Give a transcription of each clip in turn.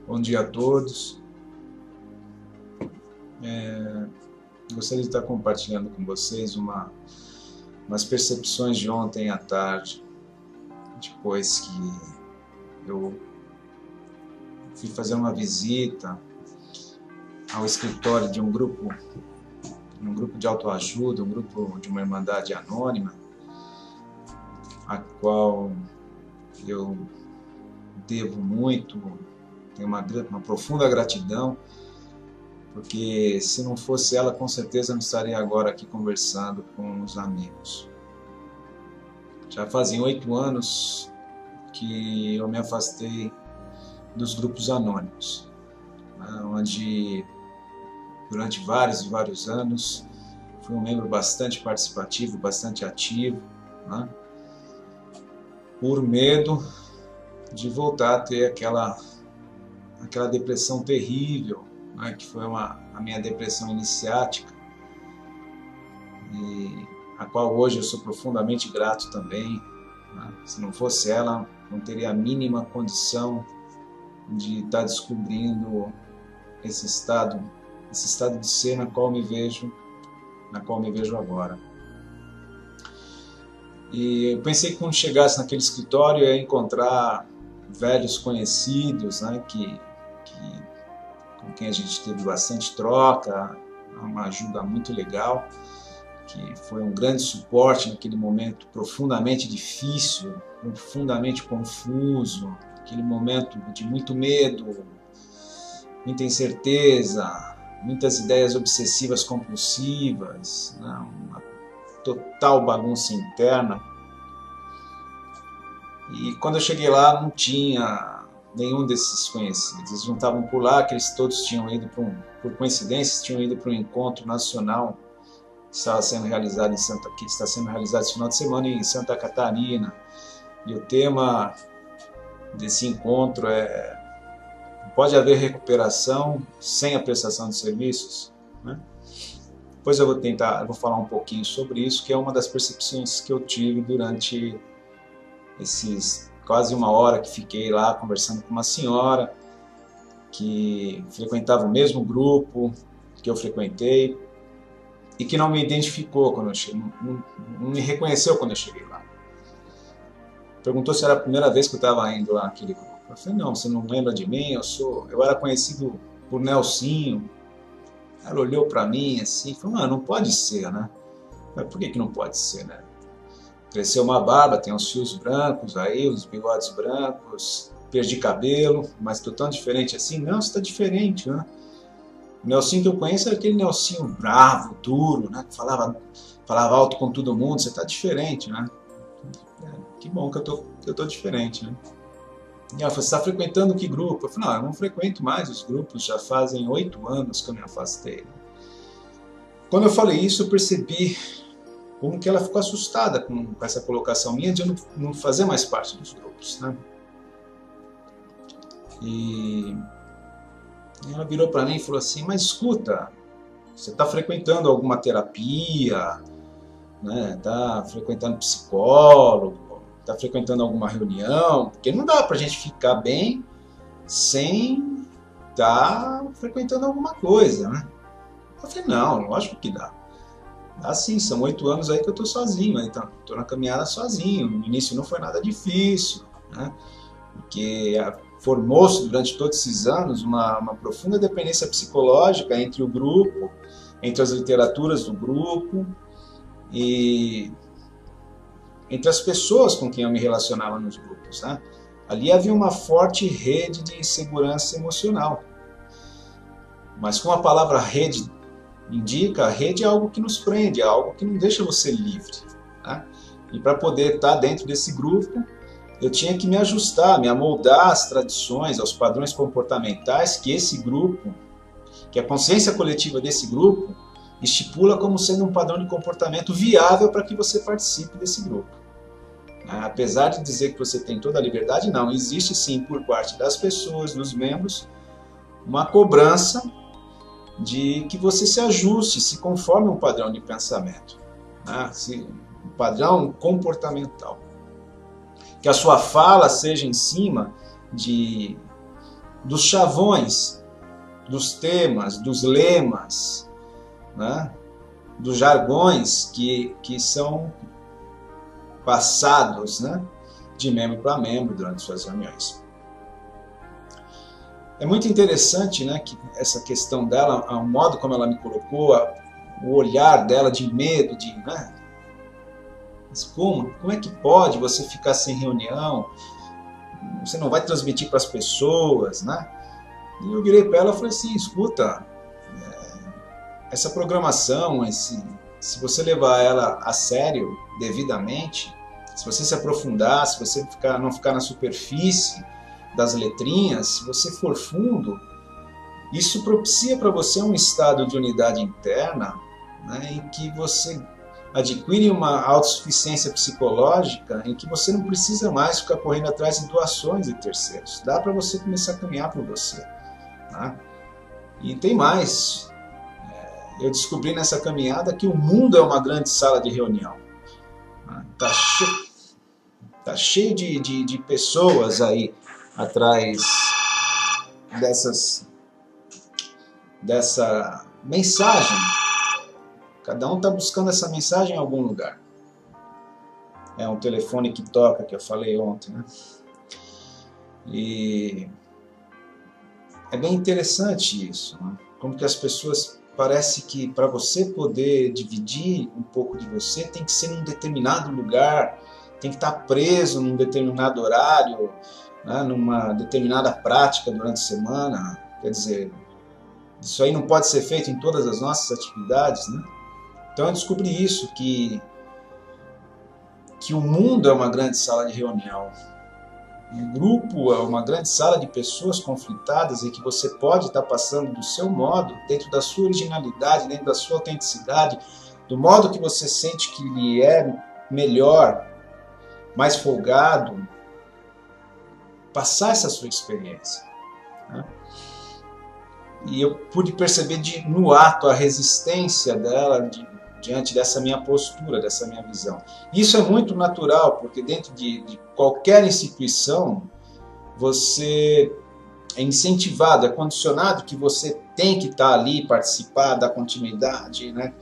Bom dia a todos. Gostaria de estar compartilhando com vocês umas percepções de ontem à tarde, depois que eu fui fazer uma visita ao escritório de um grupo de autoajuda, um grupo de uma irmandade anônima, a qual eu devo muito, tenho uma profunda gratidão, porque se não fosse ela, com certeza não estaria agora aqui conversando com os amigos. Já fazem 8 anos que eu me afastei dos grupos anônimos, onde durante vários e vários anos fui um membro bastante participativo, bastante ativo, por medo de voltar a ter aquela depressão terrível, que foi a minha depressão iniciática, e a qual hoje eu sou profundamente grato também. Se não fosse ela, não teria a mínima condição de estar descobrindo esse estado de ser na qual me vejo agora. E eu pensei que quando chegasse naquele escritório eu ia encontrar velhos conhecidos, com quem a gente teve bastante troca, uma ajuda muito legal, que foi um grande suporte naquele momento profundamente difícil, profundamente confuso, aquele momento de muito medo, muita incerteza, muitas ideias obsessivas compulsivas, uma total bagunça interna. E quando eu cheguei lá não tinha nenhum desses conhecidos, eles não estavam por lá, que eles todos tinham ido por coincidência, tinham ido para um encontro nacional que está sendo realizado esse final de semana em Santa Catarina, e o tema desse encontro é: pode haver recuperação sem a prestação de serviços? Depois eu vou falar um pouquinho sobre isso, que é uma das percepções que eu tive durante esses quase 1 hora que fiquei lá conversando com uma senhora que frequentava o mesmo grupo que eu frequentei e que não me identificou quando eu cheguei, não me reconheceu quando eu cheguei lá. Perguntou se era a primeira vez que eu estava indo lá naquele grupo. Eu falei: não, você não lembra de mim? Eu era conhecido por Nelsinho. Ela olhou para mim assim e falou: não pode ser, né? Mas por que não pode ser, né? Cresceu uma barba, tem uns fios brancos aí, os bigodes brancos, perdi cabelo, mas tô tão diferente assim? Não, você tá diferente, né? O Nelsinho que eu conheço era aquele Nelsinho bravo, duro, né? Que falava alto com todo mundo. Você tá diferente, né? Que bom que eu tô diferente, né? E ela falou: você tá frequentando que grupo? Eu falei: não, eu não frequento mais os grupos, já fazem 8 anos que eu me afastei. Quando eu falei isso, eu percebi como que ela ficou assustada com essa colocação minha de eu não fazer mais parte dos grupos, né? E ela virou para mim e falou assim: mas escuta, você está frequentando alguma terapia, né? Está frequentando psicólogo, está frequentando alguma reunião? Porque não dá para a gente ficar bem sem estar frequentando alguma coisa, né? Eu falei: não, lógico que dá. Assim, são 8 anos aí que eu estou sozinho, então estou na caminhada sozinho. No início não foi nada difícil, né? Porque formou-se durante todos esses anos uma profunda dependência psicológica entre o grupo, entre as literaturas do grupo e entre as pessoas com quem eu me relacionava nos grupos, né? Ali havia uma forte rede de insegurança emocional. Mas como a palavra rede indica, a rede é algo que nos prende, é algo que não deixa você livre, né? E para poder estar dentro desse grupo, eu tinha que me ajustar, me amoldar às tradições, aos padrões comportamentais que esse grupo, que a consciência coletiva desse grupo estipula como sendo um padrão de comportamento viável para que você participe desse grupo. Apesar de dizer que você tem toda a liberdade, não, existe sim por parte das pessoas, dos membros, uma cobrança de que você se ajuste, se conforme a um padrão de pensamento, um padrão comportamental. Que a sua fala seja em cima de dos chavões, dos temas, dos lemas, né? Dos jargões que são passados, né? De membro para membro durante suas reuniões. É muito interessante, né, que essa questão dela, o modo como ela me colocou, o olhar dela de medo, de, né? Mas como é que pode você ficar sem reunião? Você não vai transmitir para as pessoas, né? E eu virei para ela e falei assim, escuta, essa programação, se você levar ela a sério, devidamente, se você se aprofundar, se você não ficar na superfície das letrinhas, se você for fundo, isso propicia para você um estado de unidade interna, né, em que você adquire uma autossuficiência psicológica, em que você não precisa mais ficar correndo atrás de doações de terceiros. Dá para você começar a caminhar por você. Né? E tem mais. Eu descobri nessa caminhada que o mundo é uma grande sala de reunião. Tá cheio de pessoas aí atrás dessa mensagem. Cada um está buscando essa mensagem em algum lugar. É um telefone que toca, que eu falei ontem, né? E é bem interessante isso, né? Como que as pessoas, parece que para você poder dividir um pouco de você, tem que ser num determinado lugar, tem que estar preso num determinado horário, né, numa determinada prática durante a semana. Quer dizer, isso aí não pode ser feito em todas as nossas atividades, né? Então eu descobri isso, que o mundo é uma grande sala de reunião. Um grupo é uma grande sala de pessoas conflitadas e que você pode estar passando do seu modo, dentro da sua originalidade, dentro da sua autenticidade, do modo que você sente que lhe é melhor, mais folgado, passar essa sua experiência. Né? E eu pude perceber no ato a resistência dela diante dessa minha postura, dessa minha visão. Isso é muito natural, porque dentro de qualquer instituição, você é incentivado, é condicionado que você tem que estar ali, participar, dar continuidade, né?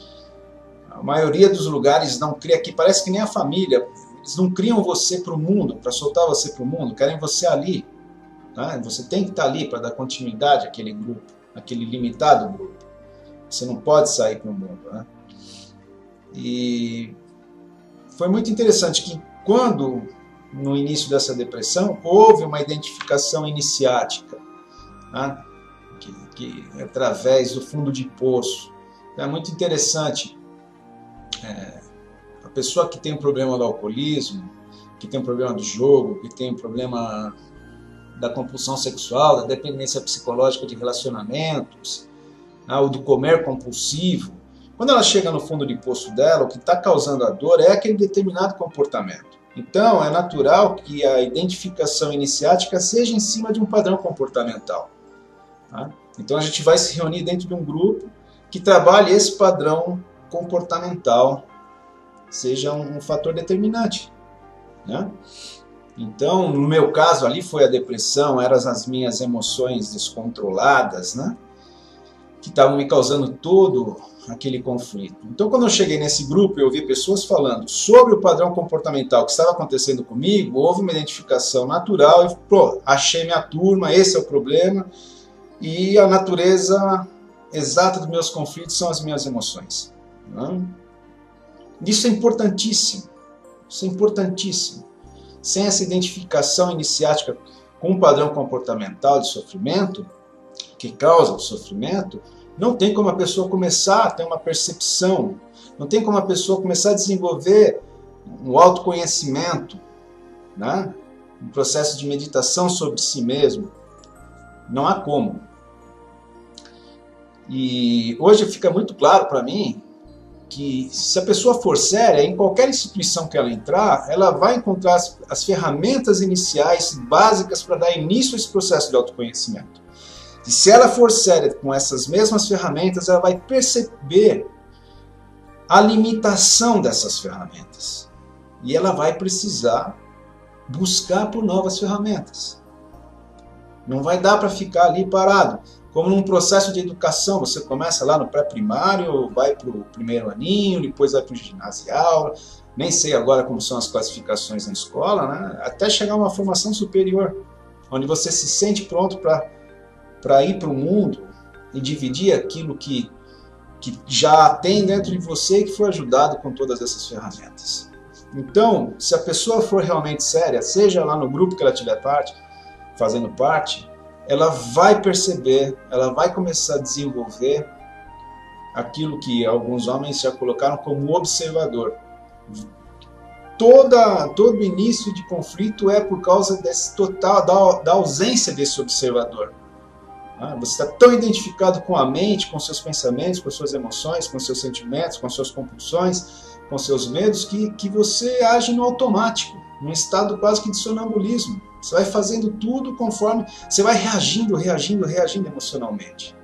A maioria dos lugares não cria, aqui parece que nem a família, eles não criam você para o mundo, para soltar você para o mundo, querem você ali. Né? Você tem que estar ali para dar continuidade àquele grupo, àquele limitado grupo. Você não pode sair para o mundo, né? E foi muito interessante que quando, no início dessa depressão, houve uma identificação iniciática, né? que através do fundo de poço. É muito interessante. A pessoa que tem um problema do alcoolismo, que tem um problema do jogo, que tem um problema da compulsão sexual, da dependência psicológica de relacionamentos, né? Ou do comer compulsivo, quando ela chega no fundo de poço dela, o que está causando a dor é aquele determinado comportamento. Então, é natural que a identificação iniciática seja em cima de um padrão comportamental. Tá? Então, a gente vai se reunir dentro de um grupo que trabalhe esse padrão comportamental, seja um fator determinante. Né? Então, no meu caso ali foi a depressão, eram as minhas emoções descontroladas, né? Que estavam me causando todo aquele conflito. Então, quando eu cheguei nesse grupo e eu vi pessoas falando sobre o padrão comportamental que estava acontecendo comigo, houve uma identificação natural e, achei minha turma, esse é o problema, e a natureza exata dos meus conflitos são as minhas emoções. Né? Isso é importantíssimo. Isso é importantíssimo. Sem essa identificação iniciática com o padrão comportamental de sofrimento, que causa o sofrimento, não tem como a pessoa começar a ter uma percepção, não tem como a pessoa começar a desenvolver um autoconhecimento, né? Um processo de meditação sobre si mesmo. Não há como. E hoje fica muito claro para mim que se a pessoa for séria, em qualquer instituição que ela entrar, ela vai encontrar as ferramentas iniciais básicas para dar início a esse processo de autoconhecimento. E se ela for séria com essas mesmas ferramentas, ela vai perceber a limitação dessas ferramentas. E ela vai precisar buscar por novas ferramentas. Não vai dar para ficar ali parado. Como num processo de educação, você começa lá no pré-primário, vai para o primeiro aninho, depois vai para o ginasial, nem sei agora como são as classificações na escola, né? Até chegar a uma formação superior, onde você se sente pronto para ir para o mundo e dividir aquilo que já tem dentro de você e que foi ajudado com todas essas ferramentas. Então, se a pessoa for realmente séria, seja lá no grupo que ela tiver fazendo parte, ela vai perceber, ela vai começar a desenvolver aquilo que alguns homens já colocaram como observador. Todo início de conflito é por causa desse total da ausência desse observador. Você está tão identificado com a mente, com seus pensamentos, com suas emoções, com seus sentimentos, com suas compulsões, com seus medos, que você age no automático, num estado quase que de sonambulismo. Você vai fazendo tudo conforme... Você vai reagindo emocionalmente.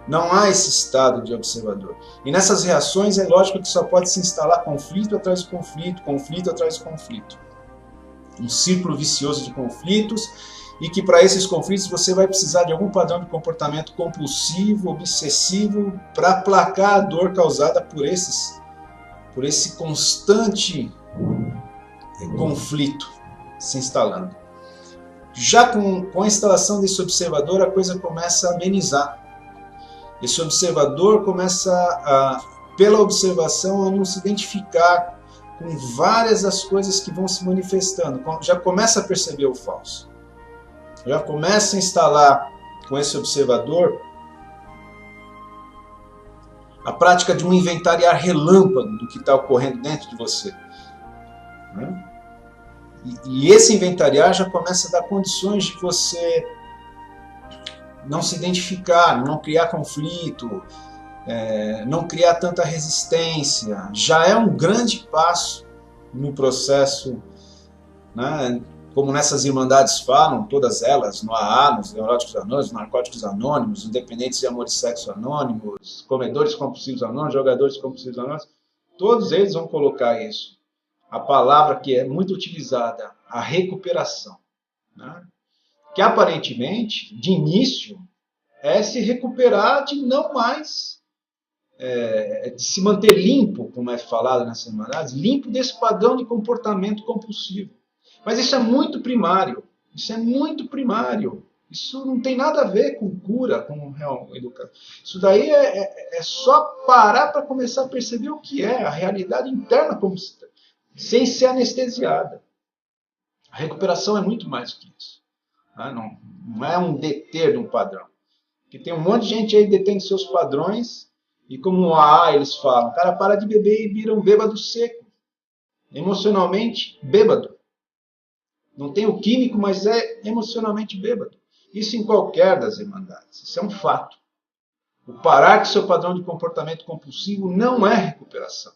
Não há esse estado de observador. E nessas reações é lógico que só pode se instalar conflito atrás de conflito, conflito atrás de conflito. Um círculo vicioso de conflitos, e que para esses conflitos você vai precisar de algum padrão de comportamento compulsivo, obsessivo, para aplacar a dor causada por esse constante conflito se instalando. Já com a instalação desse observador, a coisa começa a amenizar. Esse observador começa, pela observação, a não se identificar com várias das coisas que vão se manifestando. Já começa a perceber o falso. Já começa a instalar com esse observador a prática de um inventariar relâmpago do que está ocorrendo dentro de você. E esse inventariar já começa a dar condições de você não se identificar, não criar conflito, não criar tanta resistência. Já é um grande passo no processo, né? Como nessas irmandades falam, todas elas, no AA, nos Neuróticos Anônimos, nos Narcóticos Anônimos, Independentes de Amor e Sexo Anônimos, Comedores Compulsivos Anônimos, Jogadores Compulsivos Anônimos, todos eles vão colocar isso. A palavra que é muito utilizada, a recuperação, né? Que aparentemente, de início, é se recuperar de não mais, de se manter limpo, como é falado nessas irmandades, limpo desse padrão de comportamento compulsivo. Mas isso é muito primário, isso não tem nada a ver com cura, com real educação. Isso daí é só parar para começar a perceber o que é a realidade interna, sem ser anestesiada. A recuperação é muito mais do que isso. Não é um deter de um padrão. Porque tem um monte de gente aí detendo seus padrões, e como no AA eles falam, o cara para de beber e vira um bêbado seco. Emocionalmente bêbado. Não tem o químico, mas é emocionalmente bêbado. Isso em qualquer das irmandades. Isso é um fato. O parar com seu padrão de comportamento compulsivo não é recuperação.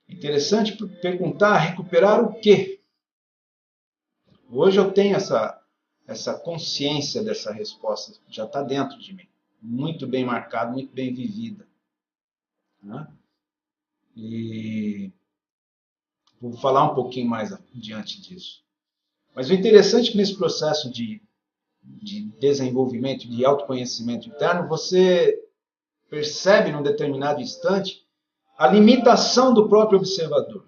Interessante perguntar, recuperar o quê? Hoje eu tenho essa consciência dessa resposta, já está dentro de mim. Muito bem marcada, muito bem vivida. E vou falar um pouquinho mais adiante disso. Mas o interessante é que nesse processo de desenvolvimento, de autoconhecimento interno, você percebe num determinado instante a limitação do próprio observador.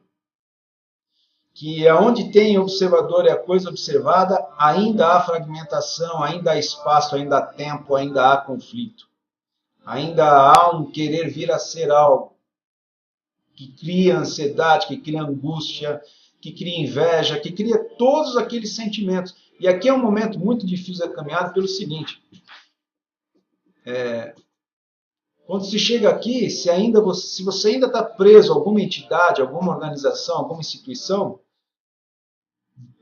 Que aonde tem observador e a coisa observada, ainda há fragmentação, ainda há espaço, ainda há tempo, ainda há conflito. Ainda há um querer vir a ser algo que cria ansiedade, que cria angústia, que cria inveja, que cria todos aqueles sentimentos. E aqui é um momento muito difícil da caminhada pelo seguinte. Quando se chega aqui, se você ainda está preso a alguma entidade, alguma organização, alguma instituição,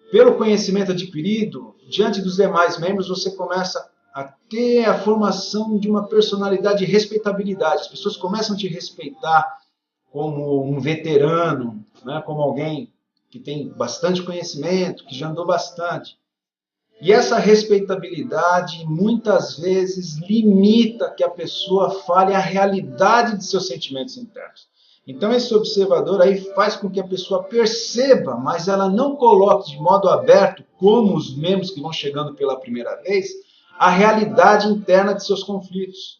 pelo conhecimento adquirido, diante dos demais membros, você começa a ter a formação de uma personalidade de respeitabilidade. As pessoas começam a te respeitar como um veterano, né? Como alguém que tem bastante conhecimento, que já andou bastante. E essa respeitabilidade muitas vezes limita que a pessoa fale a realidade de seus sentimentos internos. Então esse observador aí faz com que a pessoa perceba, mas ela não coloque de modo aberto, como os membros que vão chegando pela primeira vez, a realidade interna de seus conflitos.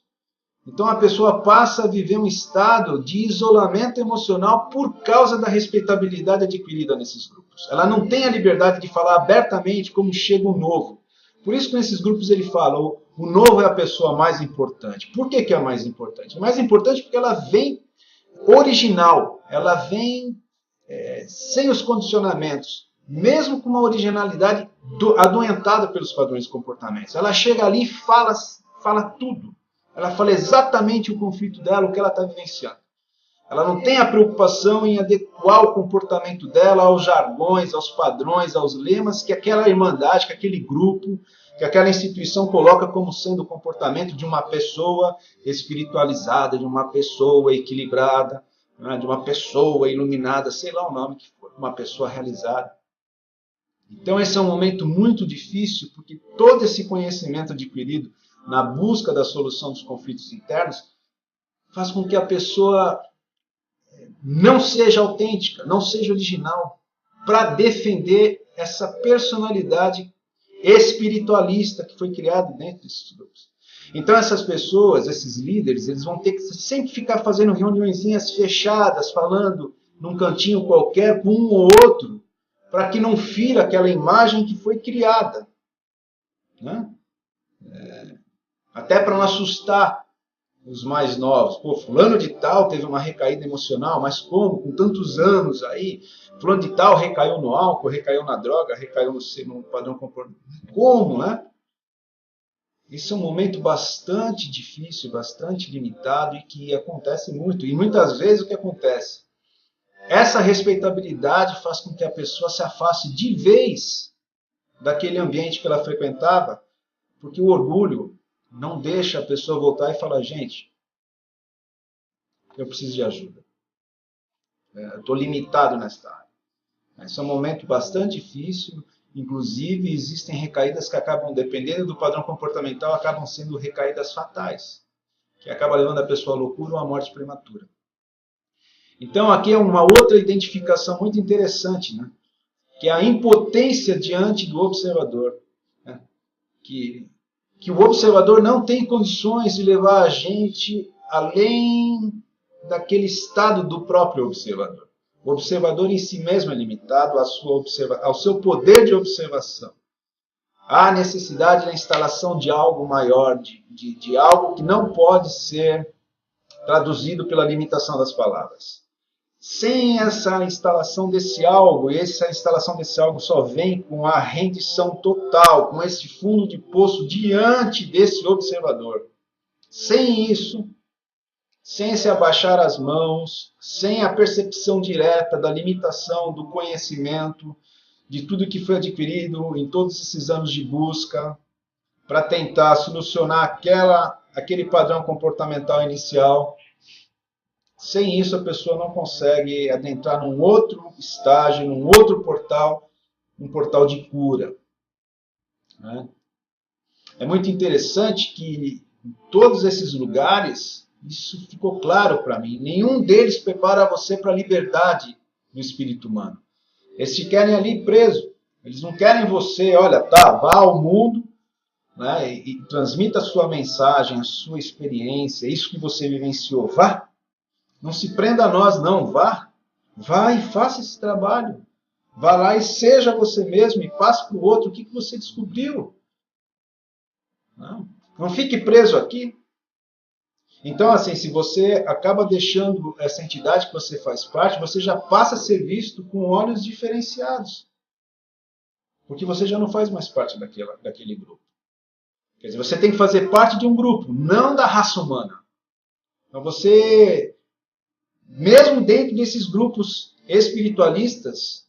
Então a pessoa passa a viver um estado de isolamento emocional por causa da respeitabilidade adquirida nesses grupos. Ela não tem a liberdade de falar abertamente como chega o novo. Por isso que nesses grupos ele fala, o novo é a pessoa mais importante. Por que é a mais importante? É mais importante porque ela vem original, ela vem sem os condicionamentos, mesmo com uma originalidade adoentada pelos padrões de comportamentos. Ela chega ali e fala tudo. Ela fala exatamente o conflito dela, o que ela está vivenciando. Ela não tem a preocupação em adequar o comportamento dela aos jargões, aos padrões, aos lemas que aquela irmandade, que aquele grupo, que aquela instituição coloca como sendo o comportamento de uma pessoa espiritualizada, de uma pessoa equilibrada, né, de uma pessoa iluminada, sei lá o nome que for, uma pessoa realizada. Então esse é um momento muito difícil, porque todo esse conhecimento adquirido na busca da solução dos conflitos internos faz com que a pessoa não seja autêntica, não seja original, para defender essa personalidade espiritualista que foi criada dentro desses grupos. Então essas pessoas, esses líderes, eles vão ter que sempre ficar fazendo reuniõezinhas fechadas, falando num cantinho qualquer com um ou outro, para que não fira aquela imagem que foi criada. Né? Até para não assustar os mais novos. Pô, fulano de tal teve uma recaída emocional, mas como? Com tantos anos aí, fulano de tal recaiu no álcool, recaiu na droga, recaiu no padrão comportamental. Como, né? Isso é um momento bastante difícil, bastante limitado e que acontece muito. E muitas vezes o que acontece? Essa respeitabilidade faz com que a pessoa se afaste de vez daquele ambiente que ela frequentava, porque o orgulho não deixa a pessoa voltar e falar, gente, eu preciso de ajuda. Eu estou limitado nesta área. Esse é um momento bastante difícil. Inclusive, existem recaídas que acabam, dependendo do padrão comportamental, acabam sendo recaídas fatais, que acaba levando a pessoa à loucura ou à morte prematura. Então, aqui é uma outra identificação muito interessante, né? Que é a impotência diante do observador. Né? Que o observador não tem condições de levar a gente além daquele estado do próprio observador. O observador em si mesmo é limitado ao seu poder de observação. Há necessidade da instalação de algo maior, de algo que não pode ser traduzido pela limitação das palavras. Sem essa instalação desse algo, e essa instalação desse algo só vem com a rendição total, com esse fundo de poço diante desse observador. Sem isso, sem se abaixar as mãos, sem a percepção direta da limitação do conhecimento, de tudo que foi adquirido em todos esses anos de busca, para tentar solucionar aquele padrão comportamental inicial. Sem isso, a pessoa não consegue adentrar num outro estágio, num outro portal, um portal de cura. Né? É muito interessante que em todos esses lugares, isso ficou claro para mim, nenhum deles prepara você para a liberdade do espírito humano. Eles te querem ali preso. Eles não querem você, olha, tá, vá ao mundo, né, e transmita a sua mensagem, a sua experiência, isso que você vivenciou. Vá. Não se prenda a nós, não. Vá. Vá e faça esse trabalho. Vá lá e seja você mesmo e passe para o outro o que você descobriu. Não fique preso aqui. Então, assim, se você acaba deixando essa entidade que você faz parte, você já passa a ser visto com olhos diferenciados. Porque você já não faz mais parte daquele grupo. Quer dizer, você tem que fazer parte de um grupo, não da raça humana. Então você, mesmo dentro desses grupos espiritualistas,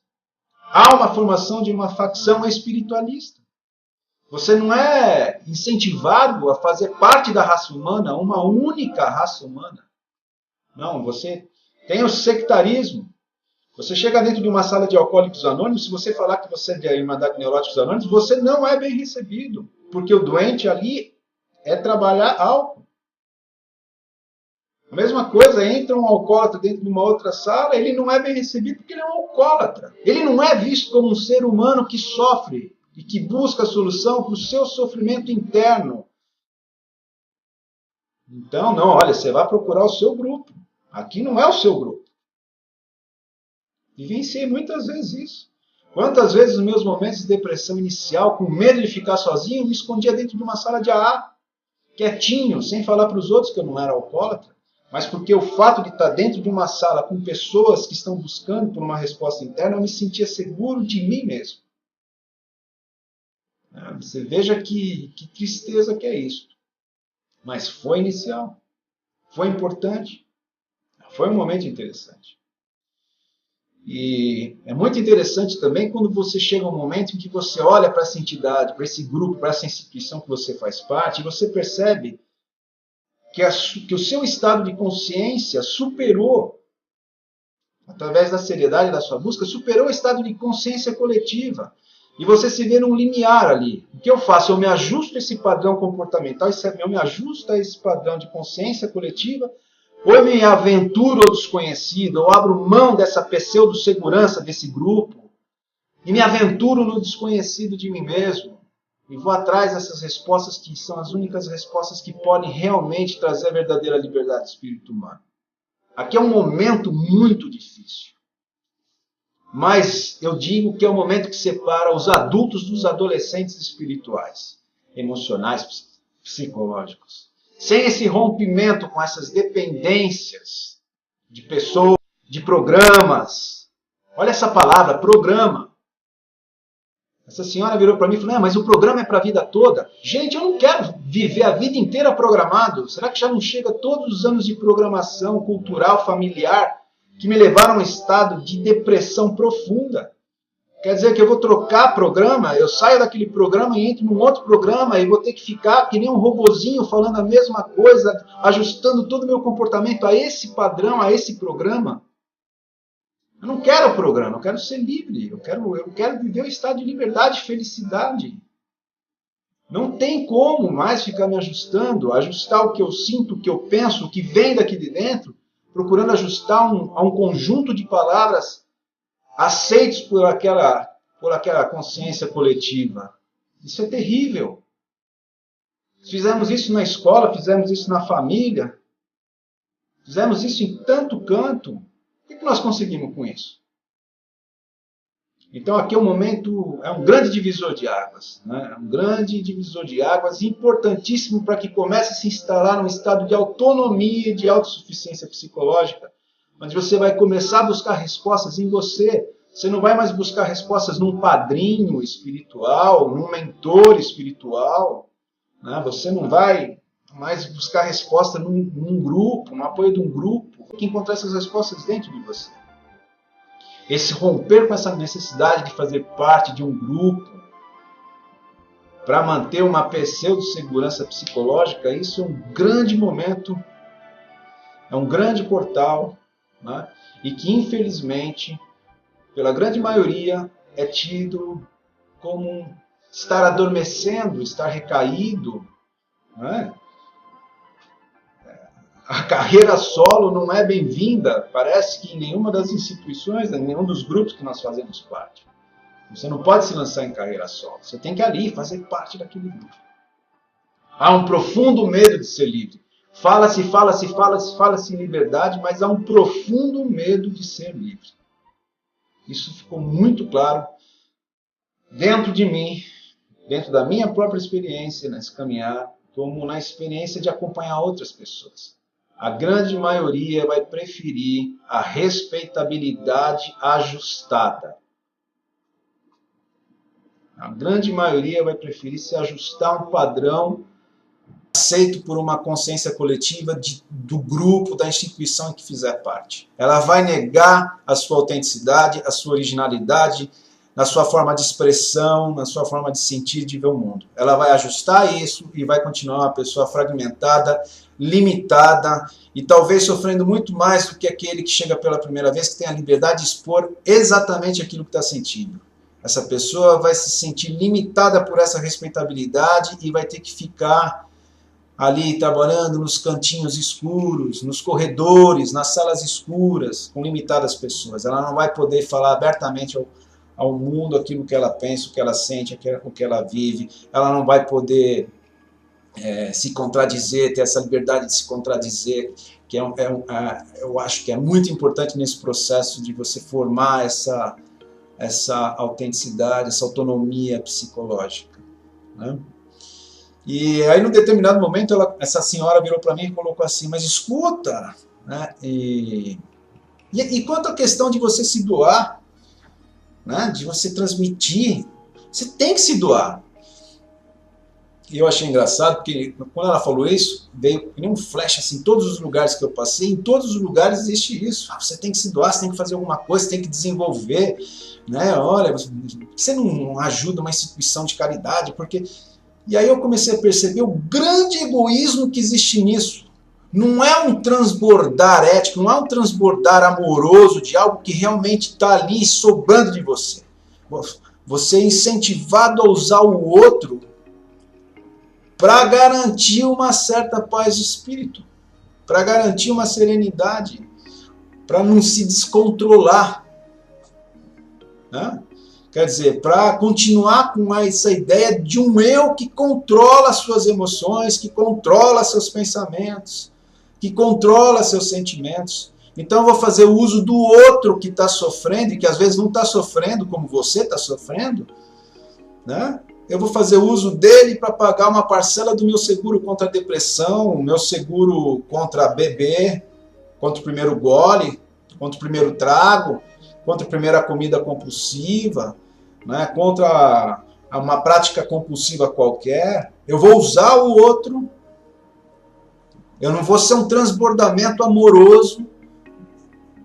há uma formação de uma facção espiritualista. Você não é incentivado a fazer parte da raça humana, uma única raça humana. Não, você tem o sectarismo. Você chega dentro de uma sala de alcoólicos anônimos, se você falar que você é da Irmandade de Neuróticos Anônimos, você não é bem recebido. Porque o doente ali é trabalhar álcool. A mesma coisa, entra um alcoólatra dentro de uma outra sala, ele não é bem recebido porque ele é um alcoólatra. Ele não é visto como um ser humano que sofre e que busca a solução para o seu sofrimento interno. Então, não, olha, você vai procurar o seu grupo. Aqui não é o seu grupo. Vivenciei muitas vezes isso. Quantas vezes nos meus momentos de depressão inicial, com medo de ficar sozinho, eu me escondia dentro de uma sala de AA, quietinho, sem falar para os outros que eu não era alcoólatra, mas porque o fato de estar dentro de uma sala com pessoas que estão buscando por uma resposta interna, eu me sentia seguro de mim mesmo. Você veja que tristeza que é isso. Mas foi inicial, foi importante, foi um momento interessante. E é muito interessante também quando você chega a um momento em que você olha para essa entidade, para esse grupo, para essa instituição que você faz parte, e você percebe que o seu estado de consciência superou, através da seriedade da sua busca, superou o estado de consciência coletiva. E você se vê num limiar ali. O que eu faço? Eu me ajusto a esse padrão comportamental, eu me ajusto a esse padrão de consciência coletiva, ou eu me aventuro ao desconhecido, ou abro mão dessa pseudo-segurança desse grupo, e me aventuro no desconhecido de mim mesmo, e vou atrás dessas respostas que são as únicas respostas que podem realmente trazer a verdadeira liberdade do espírito humano. Aqui é um momento muito difícil. Mas eu digo que é o momento que separa os adultos dos adolescentes espirituais, emocionais, psicológicos. Sem esse rompimento com essas dependências de pessoas, de programas. Olha essa palavra, programa. Essa senhora virou para mim e falou, mas o programa é para a vida toda. Gente, eu não quero viver a vida inteira programado. Será que já não chega todos os anos de programação cultural, familiar, que me levaram a um estado de depressão profunda? Quer dizer que eu vou trocar programa, eu saio daquele programa e entro num outro programa e vou ter que ficar que nem um robozinho falando a mesma coisa, ajustando todo o meu comportamento a esse padrão, a esse programa. Eu não quero o programa, eu quero ser livre, eu quero viver um estado de liberdade e felicidade. Não tem como mais ficar me ajustar o que eu sinto, o que eu penso, o que vem daqui de dentro, procurando ajustar a um conjunto de palavras aceitos por aquela consciência coletiva. Isso é terrível. Fizemos isso na escola, fizemos isso na família, fizemos isso em tanto canto. O que nós conseguimos com isso? Então aqui é um grande divisor de águas. Né? É um grande divisor de águas, importantíssimo para que comece a se instalar num estado de autonomia e de autossuficiência psicológica, onde você vai começar a buscar respostas em você. Você não vai mais buscar respostas num padrinho espiritual, num mentor espiritual. Né? Você não vai mais buscar resposta num grupo, no apoio de um grupo. Tem que encontrar essas respostas dentro de você. Esse romper com essa necessidade de fazer parte de um grupo para manter uma pseudo-segurança psicológica, isso é um grande momento, é um grande portal, né? E que, infelizmente, pela grande maioria, é tido como estar adormecendo, estar recaído. Né? A carreira solo não é bem-vinda, parece que em nenhuma das instituições, em nenhum dos grupos que nós fazemos parte. Você não pode se lançar em carreira solo, você tem que ali fazer parte daquele grupo. Há um profundo medo de ser livre. Fala-se em liberdade, mas há um profundo medo de ser livre. Isso ficou muito claro dentro de mim, dentro da minha própria experiência nesse caminhar, como na experiência de acompanhar outras pessoas. A grande maioria vai preferir a respeitabilidade ajustada. A grande maioria vai preferir se ajustar a um padrão aceito por uma consciência coletiva do grupo, da instituição em que fizer parte. Ela vai negar a sua autenticidade, a sua originalidade, na sua forma de expressão, na sua forma de sentir e de ver o mundo. Ela vai ajustar isso e vai continuar uma pessoa fragmentada, limitada e talvez sofrendo muito mais do que aquele que chega pela primeira vez, que tem a liberdade de expor exatamente aquilo que está sentindo. Essa pessoa vai se sentir limitada por essa respeitabilidade e vai ter que ficar ali trabalhando nos cantinhos escuros, nos corredores, nas salas escuras, com limitadas pessoas. Ela não vai poder falar abertamente ao mundo aquilo que ela pensa, o que ela sente, o que ela vive. Ela não vai poder se contradizer, ter essa liberdade de se contradizer, que eu acho que é muito importante nesse processo de você formar essa autenticidade, essa autonomia psicológica, né? E aí, num determinado momento, essa senhora virou para mim e colocou assim, mas escuta, né? E quanto à questão de você se doar, né? De você transmitir, você tem que se doar. E eu achei engraçado, porque quando ela falou isso, veio um flash assim, em todos os lugares que eu passei, em todos os lugares existe isso. Você tem que se doar, você tem que fazer alguma coisa, você tem que desenvolver, né? Olha, você não ajuda uma instituição de caridade, porque... E aí eu comecei a perceber o grande egoísmo que existe nisso. Não é um transbordar ético, não é um transbordar amoroso de algo que realmente está ali sobrando de você. Você é incentivado a usar o outro para garantir uma certa paz de espírito, para garantir uma serenidade, para não se descontrolar, né? Quer dizer, para continuar com essa ideia de um eu que controla suas emoções, que controla seus pensamentos, que controla seus sentimentos. Então eu vou fazer o uso do outro que está sofrendo, e que às vezes não está sofrendo como você está sofrendo, né? Eu vou fazer uso dele para pagar uma parcela do meu seguro contra a depressão, meu seguro contra bebê, contra o primeiro gole, contra o primeiro trago, contra a primeira comida compulsiva, né, contra uma prática compulsiva qualquer. Eu vou usar o outro, eu não vou ser um transbordamento amoroso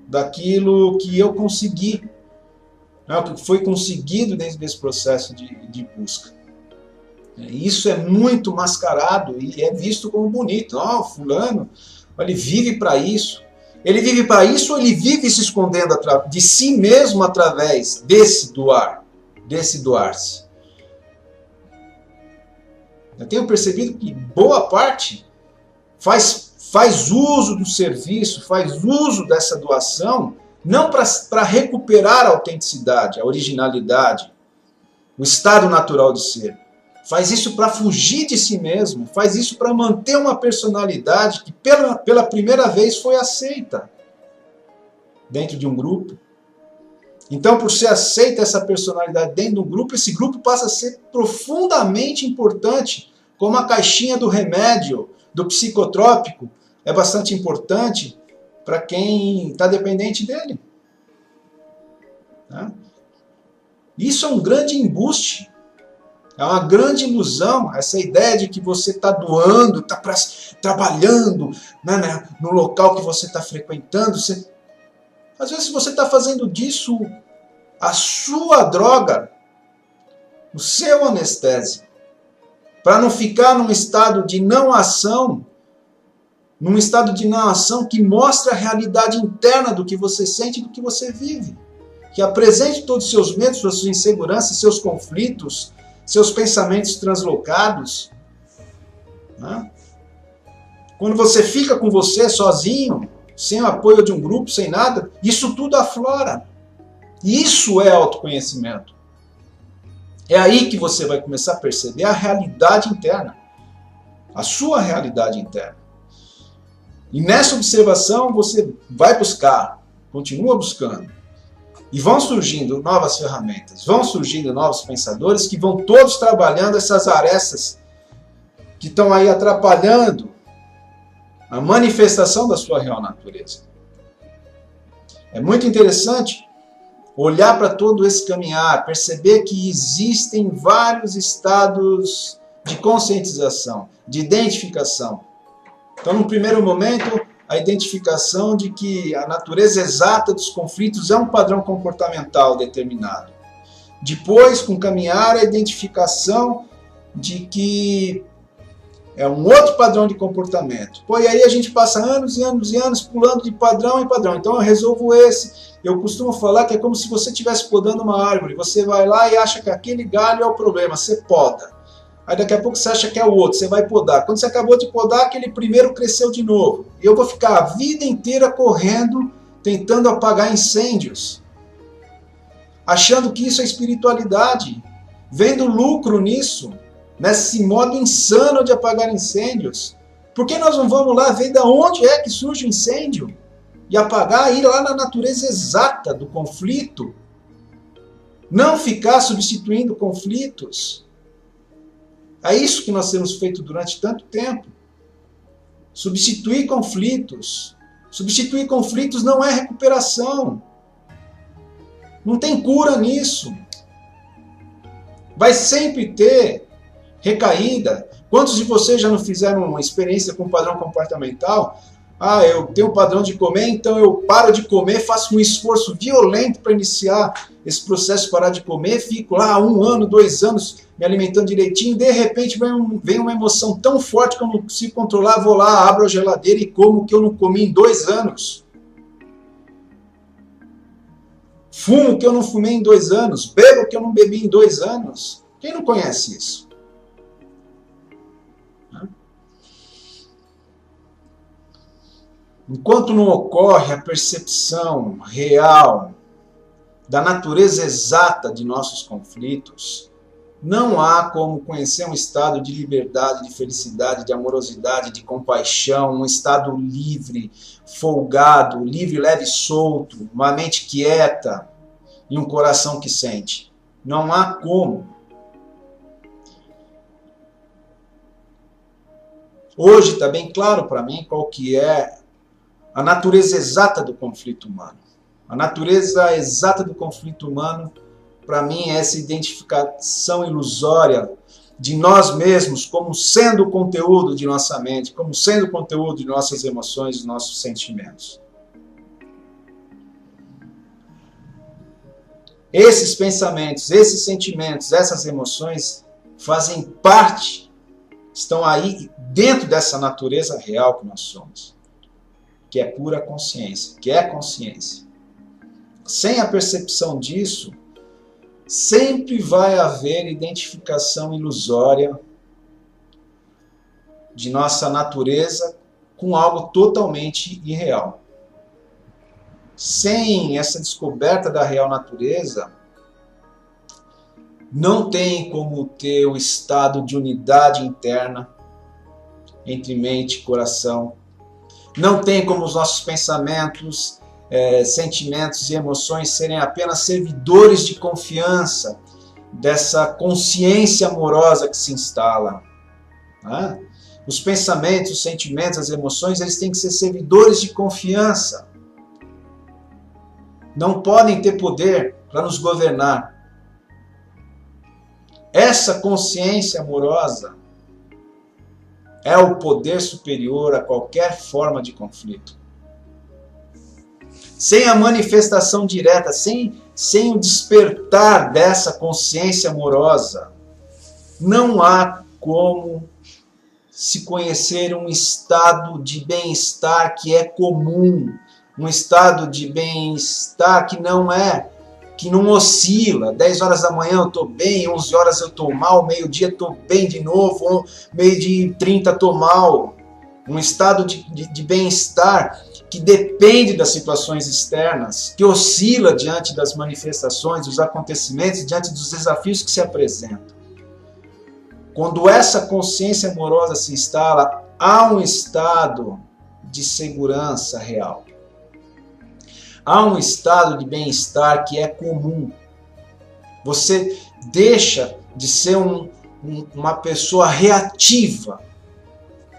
daquilo que eu consegui, né, o que foi conseguido dentro desse processo de busca. Isso é muito mascarado e é visto como bonito. Oh, fulano, ele vive para isso. Ele vive para isso ou ele vive se escondendo de si mesmo através desse doar-se? Eu tenho percebido que boa parte faz uso do serviço, faz uso dessa doação, não para recuperar a autenticidade, a originalidade, o estado natural de ser. Faz isso para fugir de si mesmo, faz isso para manter uma personalidade que pela primeira vez foi aceita dentro de um grupo. Então, por ser aceita essa personalidade dentro de um grupo, esse grupo passa a ser profundamente importante, como a caixinha do remédio, do psicotrópico, é bastante importante para quem está dependente dele. Tá? Isso é um grande embuste. É uma grande ilusão, essa ideia de que você está doando, está trabalhando, né, no local que você está frequentando. Às vezes você está fazendo disso a sua droga, o seu anestésico, para não ficar num estado de não ação, que mostra a realidade interna do que você sente e do que você vive. Que apresente todos os seus medos, suas inseguranças, seus conflitos, seus pensamentos translocados, né? Quando você fica com você sozinho, sem o apoio de um grupo, sem nada, isso tudo aflora. Isso é autoconhecimento. É aí que você vai começar a perceber a realidade interna, a sua realidade interna. E nessa observação você vai buscar, continua buscando. E vão surgindo novas ferramentas, vão surgindo novos pensadores que vão todos trabalhando essas arestas que estão aí atrapalhando a manifestação da sua real natureza. É muito interessante olhar para todo esse caminhar, perceber que existem vários estados de conscientização, de identificação. Então, no primeiro momento, a identificação de que a natureza exata dos conflitos é um padrão comportamental determinado. Depois, com o caminhar, a identificação de que é um outro padrão de comportamento. Pô, e aí a gente passa anos e anos e anos pulando de padrão em padrão. Então eu resolvo esse. Eu costumo falar que é como se você estivesse podando uma árvore. Você vai lá e acha que aquele galho é o problema. Você poda. Aí daqui a pouco você acha que é o outro, você vai podar. Quando você acabou de podar, aquele primeiro cresceu de novo. E eu vou ficar a vida inteira correndo, tentando apagar incêndios, achando que isso é espiritualidade, vendo lucro nisso, nesse modo insano de apagar incêndios. Por que nós não vamos lá ver de onde é que surge o incêndio e apagar, ir lá na natureza exata do conflito? Não ficar substituindo conflitos. É isso que nós temos feito durante tanto tempo. Substituir conflitos. Substituir conflitos não é recuperação. Não tem cura nisso. Vai sempre ter recaída. Quantos de vocês já não fizeram uma experiência com padrão comportamental? Ah, eu tenho um padrão de comer, então eu paro de comer, faço um esforço violento para iniciar esse processo de parar de comer, fico lá 1 ano, 2 anos me alimentando direitinho, de repente vem uma emoção tão forte que eu não consigo controlar, vou lá, abro a geladeira e como o que eu não comi em 2 anos. Fumo o que eu não fumei em 2 anos, bebo o que eu não bebi em 2 anos. Quem não conhece isso? Enquanto não ocorre a percepção real da natureza exata de nossos conflitos, não há como conhecer um estado de liberdade, de felicidade, de amorosidade, de compaixão, um estado livre, folgado, livre, leve e solto, uma mente quieta e um coração que sente. Não há como. Hoje está bem claro para mim qual que é a natureza exata do conflito humano. A natureza exata do conflito humano, para mim, é essa identificação ilusória de nós mesmos como sendo o conteúdo de nossa mente, como sendo o conteúdo de nossas emoções, de nossos sentimentos. Esses pensamentos, esses sentimentos, essas emoções fazem parte, estão aí dentro dessa natureza real que nós somos, que é pura consciência, que é consciência. Sem a percepção disso, sempre vai haver identificação ilusória de nossa natureza com algo totalmente irreal. Sem essa descoberta da real natureza, não tem como ter o estado de unidade interna entre mente e coração. Não tem como os nossos pensamentos, sentimentos e emoções serem apenas servidores de confiança dessa consciência amorosa que se instala. Né? Os pensamentos, os sentimentos, as emoções, eles têm que ser servidores de confiança. Não podem ter poder para nos governar. Essa consciência amorosa é o poder superior a qualquer forma de conflito. Sem a manifestação direta, sem o despertar dessa consciência amorosa, não há como se conhecer um estado de bem-estar que é comum, um estado de bem-estar que não oscila. 10 horas da manhã eu estou bem, 11 horas eu estou mal, meio-dia estou bem de novo, meio-dia e 30 estou mal. Um estado de bem-estar que depende das situações externas, que oscila diante das manifestações, dos acontecimentos, diante dos desafios que se apresentam. Quando essa consciência amorosa se instala, há um estado de segurança real. Há um estado de bem-estar que é comum. Você deixa de ser uma pessoa reativa,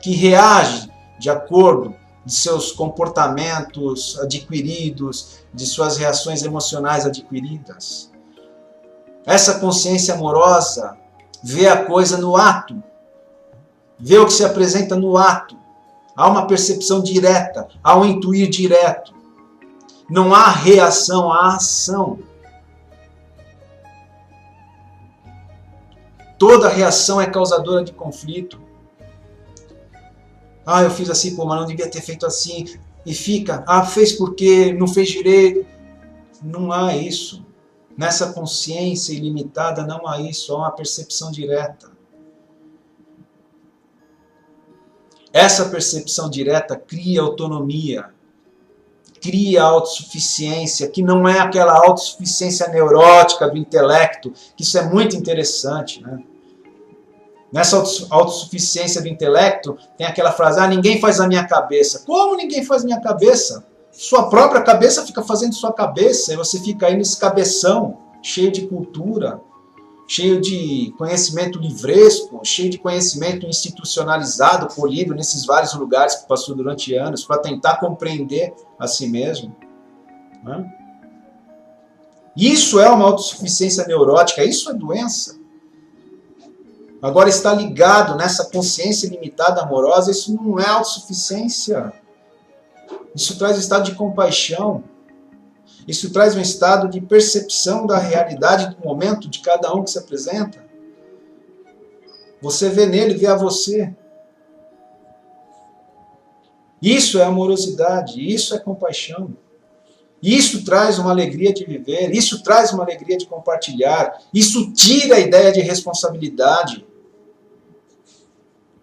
que reage de acordo de seus comportamentos adquiridos, de suas reações emocionais adquiridas. Essa consciência amorosa vê a coisa no ato, vê o que se apresenta no ato. Há uma percepção direta, há um intuir direto. Não há reação, há ação. Toda reação é causadora de conflito. Ah, eu fiz assim, pô, mas não devia ter feito assim. E fica, fez porque não fez direito. Não há isso. Nessa consciência ilimitada não há isso, há uma percepção direta. Essa percepção direta cria autonomia, cria autossuficiência, que não é aquela autossuficiência neurótica do intelecto, que isso é muito interessante, né? Nessa autossuficiência do intelecto, tem aquela frase, ninguém faz a minha cabeça. Como ninguém faz minha cabeça? Sua própria cabeça fica fazendo sua cabeça, e você fica aí nesse cabeção, cheio de cultura, cheio de conhecimento livresco, cheio de conhecimento institucionalizado, polido nesses vários lugares que passou durante anos, para tentar compreender a si mesmo. Né? Isso é uma autossuficiência neurótica, isso é doença. Agora, está ligado nessa consciência limitada amorosa, isso não é autossuficiência. Isso traz um estado de compaixão. Isso traz um estado de percepção da realidade do momento de cada um que se apresenta. Você vê nele, vê a você. Isso é amorosidade, isso é compaixão. Isso traz uma alegria de viver, isso traz uma alegria de compartilhar. Isso tira a ideia de responsabilidade.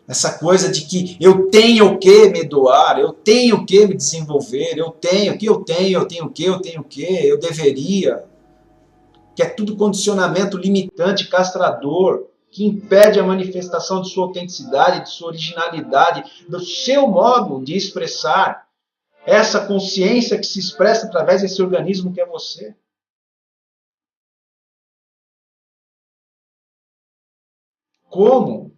Essa coisa de que eu tenho que me doar, eu tenho que me desenvolver, eu tenho que, eu deveria. Que é tudo condicionamento limitante, castrador, que impede a manifestação de sua autenticidade, de sua originalidade, do seu modo de expressar essa consciência que se expressa através desse organismo que é você. Como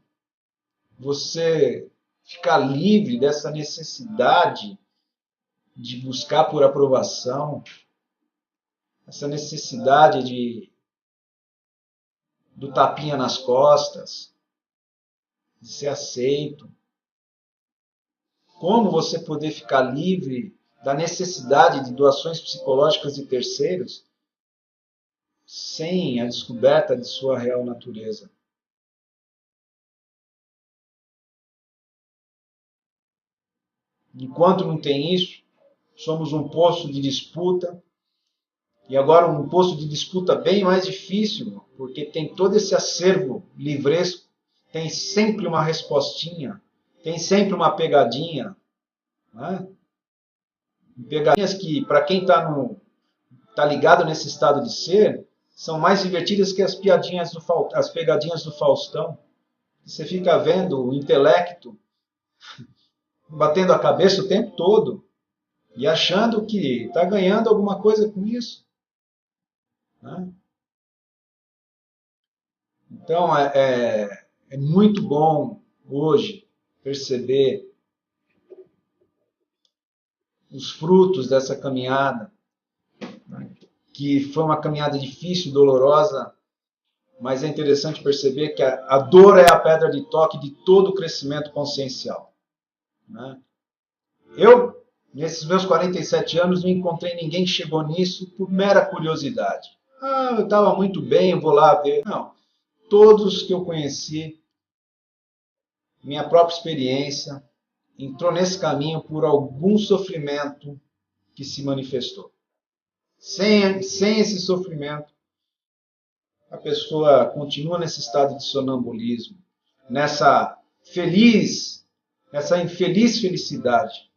você ficar livre dessa necessidade de buscar por aprovação, essa necessidade do tapinha nas costas, de ser aceito? Como você poder ficar livre da necessidade de doações psicológicas de terceiros sem a descoberta de sua real natureza? Enquanto não tem isso, somos um poço de disputa, e agora um poço de disputa bem mais difícil, porque tem todo esse acervo livresco, tem sempre uma respostinha, tem sempre uma pegadinha, né? Pegadinhas que, para quem está ligado nesse estado de ser, são mais divertidas que as pegadinhas do Faustão. Você fica vendo o intelecto batendo a cabeça o tempo todo e achando que está ganhando alguma coisa com isso. Né? Então, é muito bom hoje perceber os frutos dessa caminhada, né? Que foi uma caminhada difícil, dolorosa, mas é interessante perceber que a dor é a pedra de toque de todo o crescimento consciencial. Né? Eu, nesses meus 47 anos, não encontrei ninguém que chegou nisso por mera curiosidade. Eu estava muito bem, eu vou lá ver. Não. Todos que eu conheci, minha própria experiência, entrou nesse caminho por algum sofrimento que se manifestou. Sem esse sofrimento, a pessoa continua nesse estado de sonambulismo, nessa infeliz felicidade.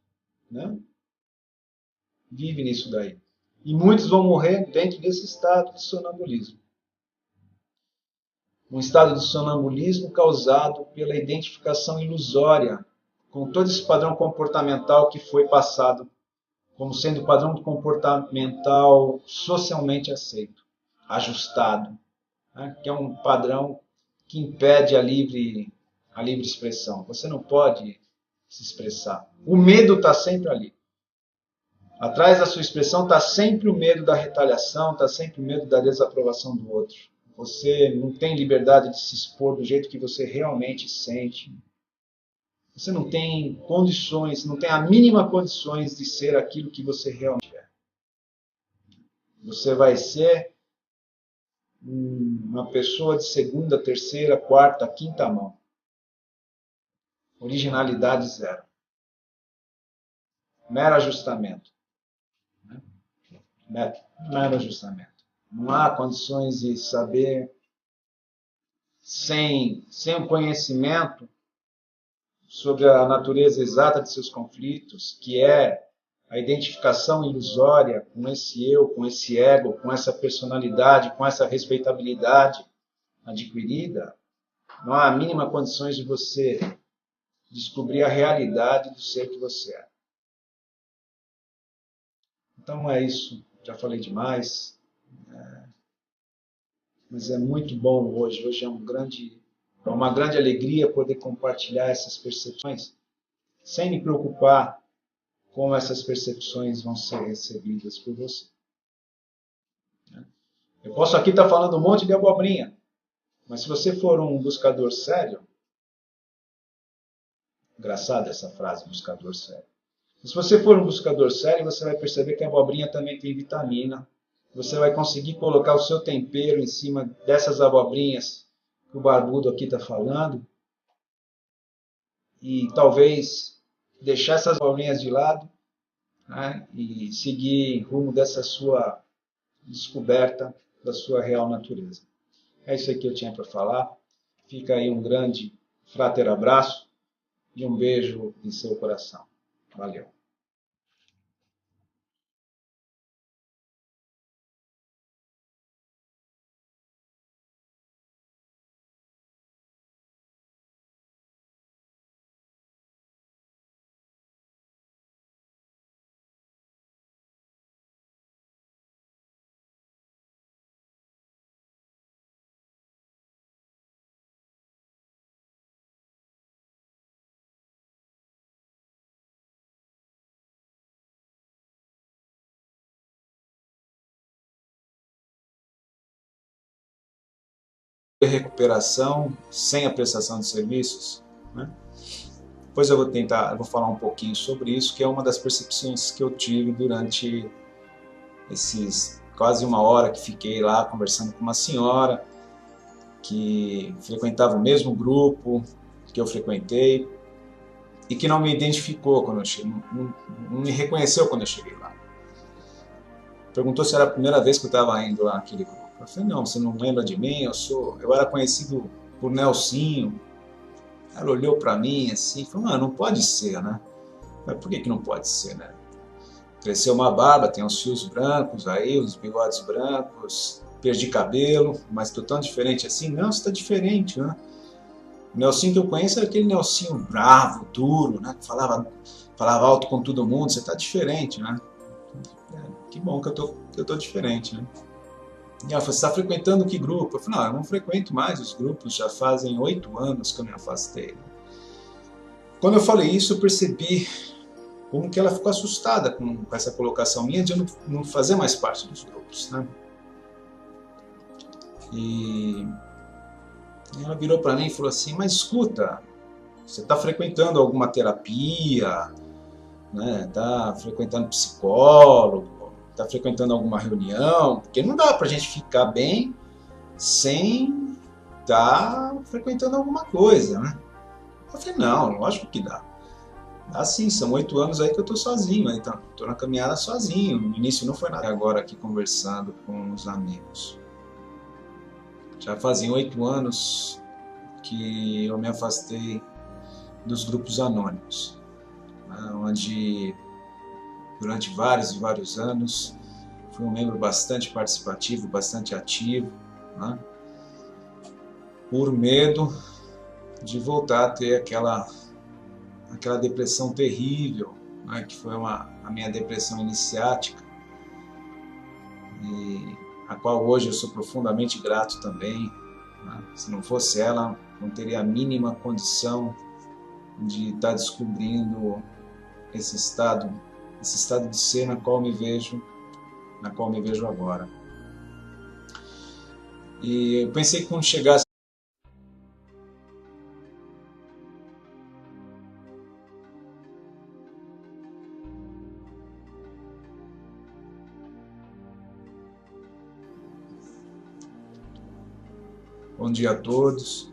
Né? Vive nisso daí. E muitos vão morrer dentro desse estado de sonambulismo. Um estado de sonambulismo causado pela identificação ilusória com todo esse padrão comportamental que foi passado como sendo o padrão comportamental socialmente aceito, ajustado, né? Que é um padrão que impede a livre expressão. Você não pode se expressar. O medo está sempre ali. Atrás da sua expressão está sempre o medo da retaliação, está sempre o medo da desaprovação do outro. Você não tem liberdade de se expor do jeito que você realmente sente. Você não tem condições, não tem a mínima condições de ser aquilo que você realmente é. Você vai ser uma pessoa de segunda, terceira, quarta, quinta mão. Originalidade zero. Mero ajustamento. Mero ajustamento. Não há condições de saber sem o conhecimento sobre a natureza exata de seus conflitos, que é a identificação ilusória com esse eu, com esse ego, com essa personalidade, com essa respeitabilidade adquirida, não há a mínima condições de você descobrir a realidade do ser que você é. Então é isso, já falei demais, mas é muito bom hoje. Hoje é uma grande alegria poder compartilhar essas percepções sem me preocupar como essas percepções vão ser recebidas por você. Eu posso aqui estar falando um monte de abobrinha, mas se você for um buscador sério, engraçada essa frase, buscador sério. Se você for um buscador sério, você vai perceber que a abobrinha também tem vitamina. Você vai conseguir colocar o seu tempero em cima dessas abobrinhas que o barbudo aqui está falando. E talvez deixar essas abobrinhas de lado, né, e seguir em rumo dessa sua descoberta da sua real natureza. É isso aí que eu tinha para falar. Fica aí um grande frater abraço e um beijo em seu coração. Valeu. Recuperação sem a prestação de serviços, né? Depois eu vou falar um pouquinho sobre isso, que é uma das percepções que eu tive durante esses quase uma hora que fiquei lá conversando com uma senhora que frequentava o mesmo grupo que eu frequentei e que não me identificou quando eu cheguei, não me reconheceu quando eu cheguei lá. Perguntou se era a primeira vez que eu estava indo lá naquele grupo. Eu falei, não, você não lembra de mim? Eu era conhecido por Nelsinho. Ela olhou para mim assim e falou, não pode ser, né? Mas por que não pode ser, né? Cresceu uma barba, tem uns fios brancos aí, os bigodes brancos, perdi cabelo, mas tô tão diferente assim? Não, você tá diferente, né? O Nelsinho que eu conheço era aquele Nelsinho bravo, duro, né? Que falava alto com todo mundo, você tá diferente, né? Que bom que eu tô diferente, né? E ela falou, você está frequentando que grupo? Eu falei, não, eu não frequento mais os grupos, já fazem 8 anos que eu me afastei. Quando eu falei isso, eu percebi como que ela ficou assustada com essa colocação minha de eu não fazer mais parte dos grupos, né? E ela virou para mim e falou assim, mas escuta, você está frequentando alguma terapia, né? Está frequentando psicólogo, está frequentando alguma reunião, porque não dá para a gente ficar bem sem estar frequentando alguma coisa, né? Eu falei, não, lógico que dá. Dá sim, são 8 anos aí que eu estou sozinho, aí estou na caminhada sozinho, no início não foi nada. Agora aqui conversando com os amigos. Já fazem 8 anos que eu me afastei dos grupos anônimos, né, onde durante vários e vários anos fui um membro bastante participativo, bastante ativo, né, por medo de voltar a ter aquela depressão terrível, né, que foi a minha depressão iniciática, e a qual hoje eu sou profundamente grato também, né. Se não fosse ela, não teria a mínima condição de estar descobrindo esse estado de ser na qual me vejo agora. E eu pensei que quando chegasse bom dia a todos.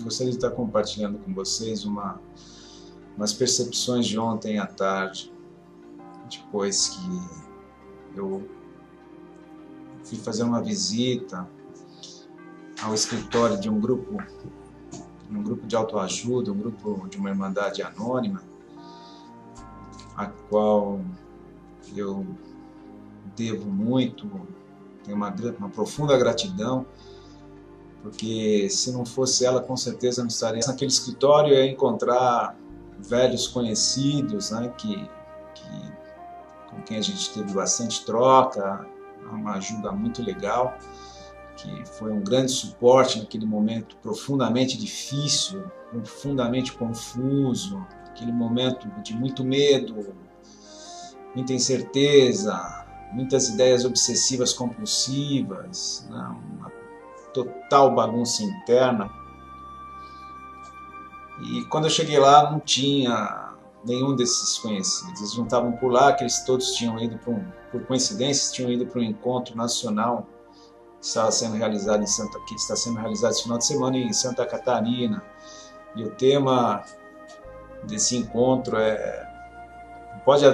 Gostaria de estar compartilhando com vocês umas percepções de ontem à tarde, depois que eu fui fazer uma visita ao escritório de um grupo de autoajuda, um grupo de uma irmandade anônima, a qual eu devo muito, tenho uma profunda gratidão, porque se não fosse ela, com certeza não estaria naquele escritório. Eu ia encontrar velhos conhecidos, né, com quem a gente teve bastante troca, uma ajuda muito legal, que foi um grande suporte naquele momento profundamente difícil, profundamente confuso, aquele momento de muito medo, muita incerteza, muitas ideias obsessivas compulsivas, né? Uma total bagunça interna. E quando eu cheguei lá, não tinha nenhum desses conhecidos. Eles não estavam por lá, que eles todos tinham ido por coincidência, tinham ido para um encontro nacional que está sendo realizado esse final de semana em Santa Catarina. E o tema desse encontro é: pode haver